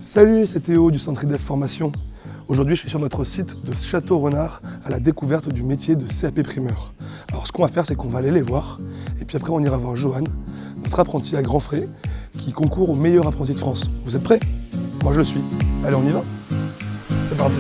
Salut, c'est Théo du Centre IDEF Formation. Aujourd'hui, je suis sur notre site de Château-Renard à la découverte du métier de CAP primeur. Alors, ce qu'on va faire, c'est qu'on va aller les voir et puis après, on ira voir Johan, notre apprenti à grands frais, qui concourt au meilleur apprenti de France. Vous êtes prêts? Moi, je le suis. Allez, on y va? C'est parti.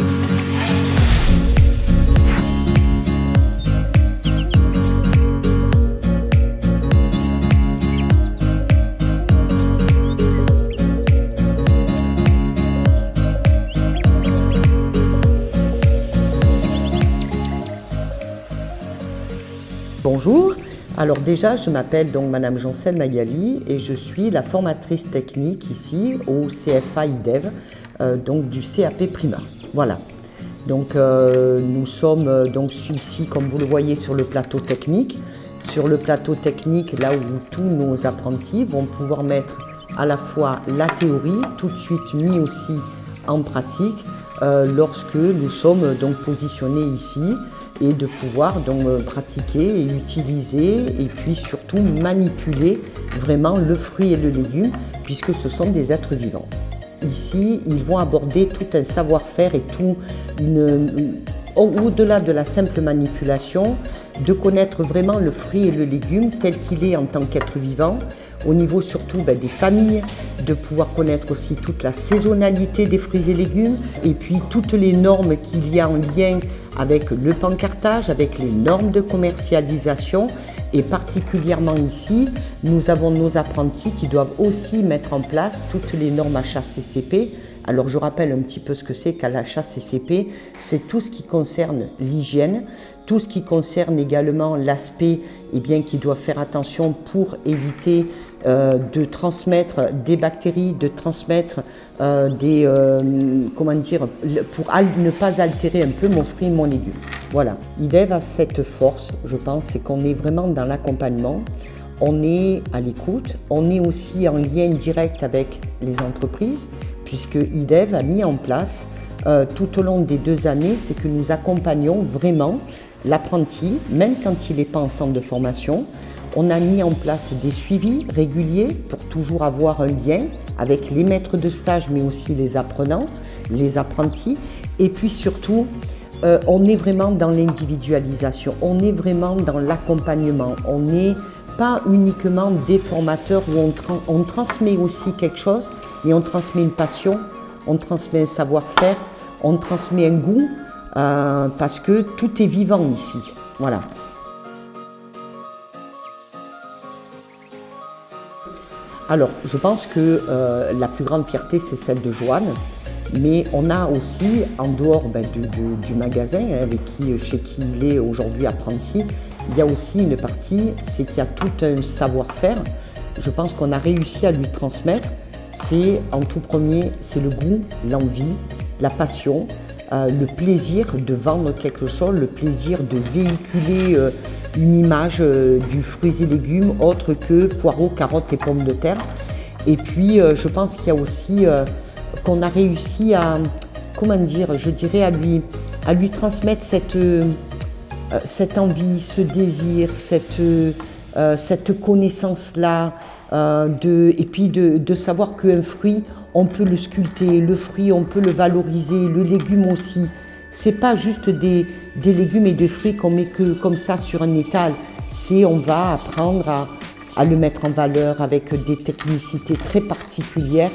Bonjour, alors déjà je m'appelle donc Madame Jancel Magali et je suis la formatrice technique ici au CFA IDEV, donc du CAP primeur. Voilà, donc nous sommes donc ici comme vous le voyez sur le plateau technique. Sur le plateau technique, là où tous nos apprentis vont pouvoir mettre à la fois la théorie, tout de suite mis aussi en pratique, lorsque nous sommes donc positionnés ici, et de pouvoir donc pratiquer et utiliser et puis surtout manipuler vraiment le fruit et le légume puisque ce sont des êtres vivants. Ici, ils vont aborder tout un savoir-faire et tout au-delà de la simple manipulation, de connaître vraiment le fruit et le légume tel qu'il est en tant qu'être vivant, au niveau surtout des familles, de pouvoir connaître aussi toute la saisonnalité des fruits et légumes et puis toutes les normes qu'il y a en lien avec le pancartage, avec les normes de commercialisation et particulièrement ici, nous avons nos apprentis qui doivent aussi mettre en place toutes les normes HACCP. Alors je rappelle un petit peu ce que c'est qu'à l'HACCP, c'est tout ce qui concerne l'hygiène, tout ce qui concerne également l'aspect qui doit faire attention pour éviter de transmettre des bactéries, de transmettre pour ne pas altérer un peu mon fruit et mon légume. Voilà, IDEV a cette force, je pense, c'est qu'on est vraiment dans l'accompagnement. On est à l'écoute, on est aussi en lien direct avec les entreprises, puisque IDEV a mis en place tout au long des 2 années, c'est que nous accompagnons vraiment l'apprenti, même quand il n'est pas en centre de formation. On a mis en place des suivis réguliers pour toujours avoir un lien avec les maîtres de stage, mais aussi les apprenants, les apprentis. Et puis surtout, on est vraiment dans l'individualisation, on est vraiment dans l'accompagnement, on n'est pas uniquement des formateurs où on transmet aussi quelque chose, mais on transmet une passion, on transmet un savoir-faire, on transmet un goût, parce que tout est vivant ici. Voilà. Alors, je pense que la plus grande fierté, c'est celle de Johan, mais on a aussi, en dehors du magasin, chez qui il est aujourd'hui apprenti, il y a aussi une partie, c'est qu'il y a tout un savoir-faire. Je pense qu'on a réussi à lui transmettre. C'est en tout premier, c'est le goût, l'envie, la passion, le plaisir de vendre quelque chose, le plaisir de véhiculer une image du fruits et légumes autre que poireaux, carottes et pommes de terre. Et puis je pense qu'il y a aussi qu'on a réussi à, à lui transmettre cette envie, ce désir, cette connaissance-là, et puis de savoir qu'un fruit, on peut le sculpter, le fruit, on peut le valoriser, le légume aussi. C'est pas juste des légumes et des fruits qu'on met que comme ça sur un étal. On va apprendre à le mettre en valeur avec des technicités très particulières.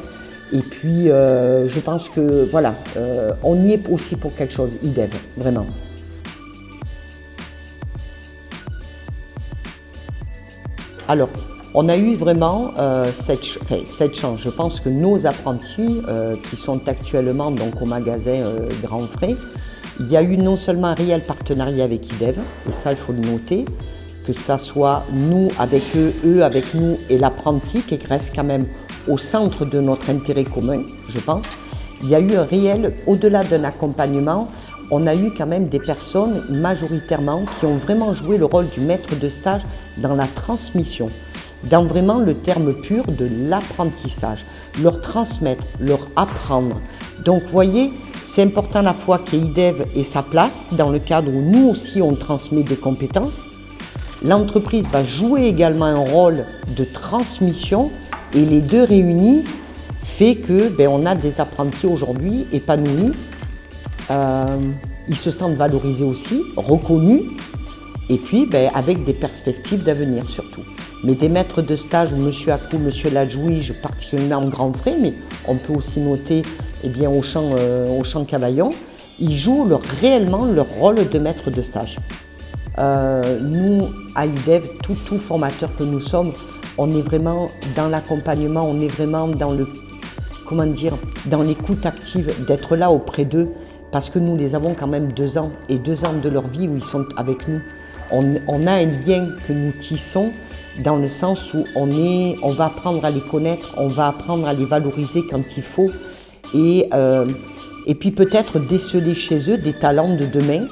Et puis, je pense que voilà, on y est aussi pour quelque chose, IDEV, vraiment. Alors, on a eu vraiment cette chance. Je pense que nos apprentis qui sont actuellement donc, au magasin Grand Frais, il y a eu non seulement un réel partenariat avec IDEV, et ça il faut le noter, que ça soit nous avec eux avec nous et l'apprenti qui reste quand même au centre de notre intérêt commun, je pense. Il y a eu un réel, au-delà d'un accompagnement, on a eu quand même des personnes majoritairement qui ont vraiment joué le rôle du maître de stage dans la transmission, dans vraiment le terme pur de l'apprentissage, leur transmettre, leur apprendre. Donc vous voyez, c'est important à la fois qu'IDEV ait sa place dans le cadre où nous aussi on transmet des compétences. L'entreprise va jouer également un rôle de transmission et les deux réunis fait que on a des apprentis aujourd'hui épanouis, ils se sentent valorisés aussi, reconnus, et puis avec des perspectives d'avenir surtout. Mais des maîtres de stage, M. Acou, M. Ladjouige, particulièrement en Grand Frais, mais on peut aussi noter au champ Cavaillon, ils jouent réellement leur rôle de maître de stage. Nous, à IDEV, tout formateur que nous sommes, on est vraiment dans l'accompagnement, on est vraiment dans dans l'écoute active, d'être là auprès d'eux, parce que nous les avons quand même 2 ans, et 2 ans de leur vie où ils sont avec nous. On a un lien que nous tissons dans le sens où on va apprendre à les connaître, on va apprendre à les valoriser quand il faut, et puis peut-être déceler chez eux des talents de demain,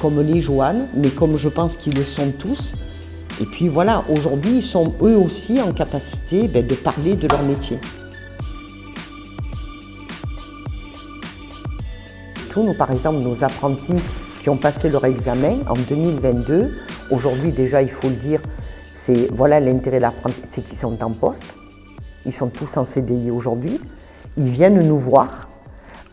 comme les Joanne, mais comme je pense qu'ils le sont tous. Et puis voilà, aujourd'hui, ils sont eux aussi en capacité de parler de leur métier. Nous, par exemple, nos apprentis qui ont passé leur examen en 2022, aujourd'hui déjà, il faut le dire, voilà l'intérêt de l'apprenti, c'est qu'ils sont en poste, ils sont tous en CDI aujourd'hui, ils viennent nous voir,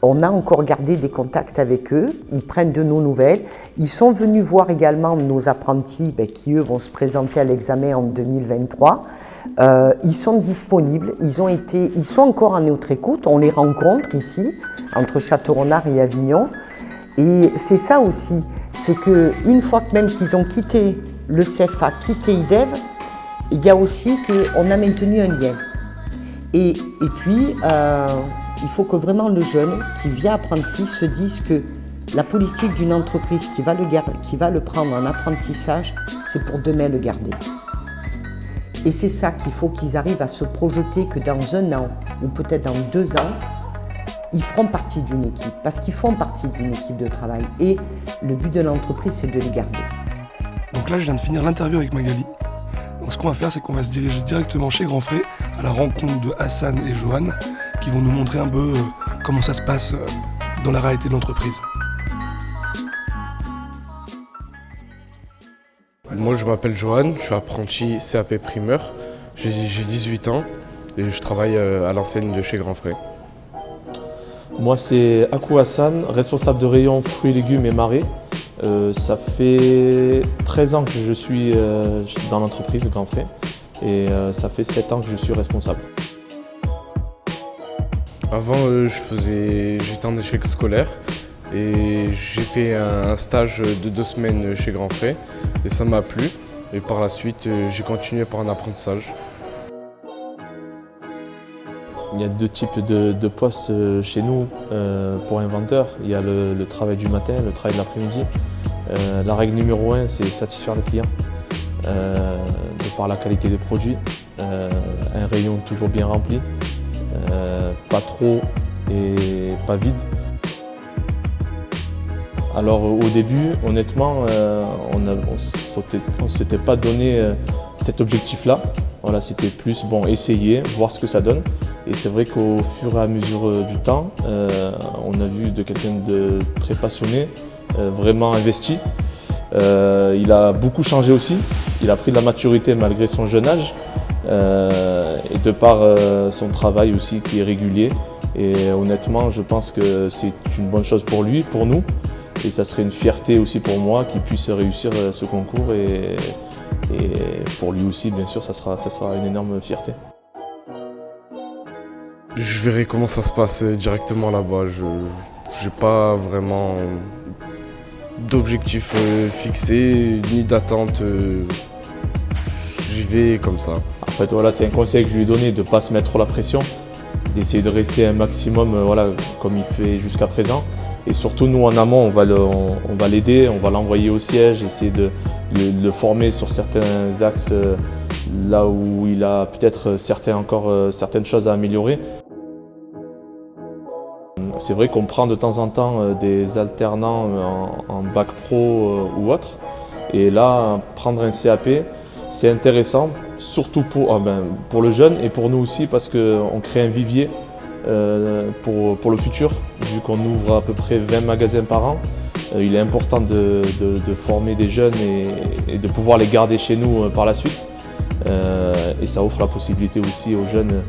on a encore gardé des contacts avec eux, ils prennent de nos nouvelles, ils sont venus voir également nos apprentis qui eux vont se présenter à l'examen en 2023, ils sont disponibles, ils sont encore en notre écoute, on les rencontre ici, entre Château-Renard et Avignon. Et c'est ça aussi, c'est qu'une fois que même qu'ils ont quitté le CFA, quitté IDEV, il y a aussi qu'on a maintenu un lien. Et puis, il faut que vraiment le jeune qui vient apprenti se dise que la politique d'une entreprise qui va le prendre en apprentissage, c'est pour demain le garder. Et c'est ça qu'il faut qu'ils arrivent à se projeter que dans 1 an ou peut-être dans 2 ans, ils feront partie d'une équipe, parce qu'ils font partie d'une équipe de travail. Et le but de l'entreprise, c'est de les garder. Donc là, je viens de finir l'interview avec Magali. Donc ce qu'on va faire, c'est qu'on va se diriger directement chez Grand Frais, à la rencontre de Hassan et Joanne, qui vont nous montrer un peu comment ça se passe dans la réalité de l'entreprise. Moi, je m'appelle Johan, je suis apprenti CAP primeur, j'ai 18 ans et je travaille à l'enseigne de chez Grand Frais. Moi, c'est Akou Hassan, responsable de rayon fruits, légumes et marais. Ça fait 13 ans que je suis dans l'entreprise de Grand Frais et ça fait 7 ans que je suis responsable. Avant, j'étais en échec scolaire et j'ai fait un stage de 2 semaines chez Grand Frais et ça m'a plu. Et par la suite, j'ai continué par un apprentissage. Il y a 2 types de postes chez nous pour un vendeur. Il y a le travail du matin, le travail de l'après-midi. La règle numéro 1, c'est satisfaire le client de par la qualité des produits. Un rayon toujours bien rempli, pas trop et pas vide. Alors au début, honnêtement, on ne s'était pas donné cet objectif-là. Voilà, c'était plus essayer, voir ce que ça donne. Et c'est vrai qu'au fur et à mesure du temps, on a vu de quelqu'un de très passionné, vraiment investi. Il a beaucoup changé aussi. Il a pris de la maturité malgré son jeune âge. Et de par son travail aussi qui est régulier. Et honnêtement, je pense que c'est une bonne chose pour lui, pour nous. Et ça serait une fierté aussi pour moi qu'il puisse réussir ce concours. Et pour lui aussi, bien sûr, ça sera une énorme fierté. Je verrai comment ça se passe directement là-bas. Je n'ai pas vraiment d'objectif fixé, ni d'attente. J'y vais comme ça. En fait, voilà, c'est un conseil que je lui ai donné, de ne pas se mettre trop la pression, d'essayer de rester un maximum comme il fait jusqu'à présent. Et surtout, nous, en amont, on va l'aider, on va l'envoyer au siège, essayer de le former sur certains axes, là où il a peut-être certaines choses à améliorer. C'est vrai qu'on prend de temps en temps des alternants en bac pro ou autre. Et là, prendre un CAP, c'est intéressant, surtout pour le jeune et pour nous aussi, parce qu'on crée un vivier pour le futur. Vu qu'on ouvre à peu près 20 magasins par an, il est important de former des jeunes et de pouvoir les garder chez nous par la suite. Et ça offre la possibilité aussi aux jeunes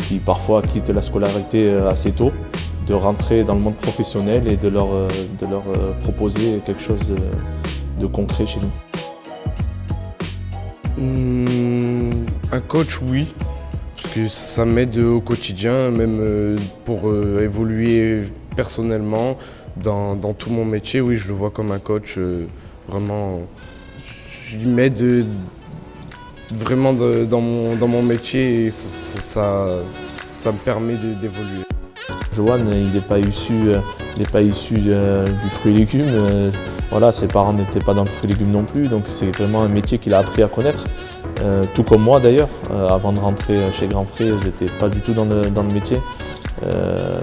qui parfois quittent la scolarité assez tôt, de rentrer dans le monde professionnel et de leur proposer quelque chose de concret chez nous. Un coach, oui, parce que ça m'aide au quotidien, même pour évoluer personnellement dans tout mon métier. Oui, je le vois comme un coach, vraiment, il m'aide vraiment dans mon métier et ça me permet d'évoluer. Johan, il n'est pas issu du fruit et légumes. Voilà, ses parents n'étaient pas dans le fruit et légumes non plus, donc c'est vraiment un métier qu'il a appris à connaître. Tout comme moi d'ailleurs, avant de rentrer chez Grandfrais, je n'étais pas du tout dans le métier.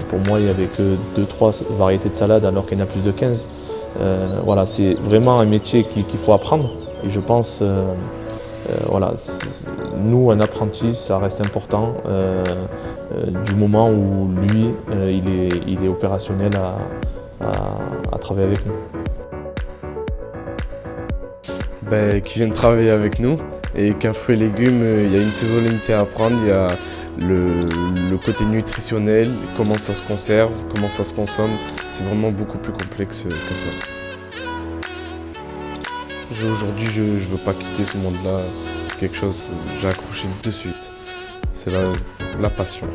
Pour moi, il n'y avait que 2-3 variétés de salade alors qu'il y en a plus de 15. Voilà, c'est vraiment un métier qu'il faut apprendre et je pense, voilà, nous, un apprenti, ça reste important du moment où lui, il est opérationnel à travailler avec nous. Qui viennent travailler avec nous et qu'un fruit et légumes, il y a une saisonnalité à apprendre, il y a le côté nutritionnel, comment ça se conserve, comment ça se consomme, c'est vraiment beaucoup plus complexe que ça. Aujourd'hui, je ne veux pas quitter ce monde-là, c'est quelque chose, j'ai accroché de suite, c'est la passion.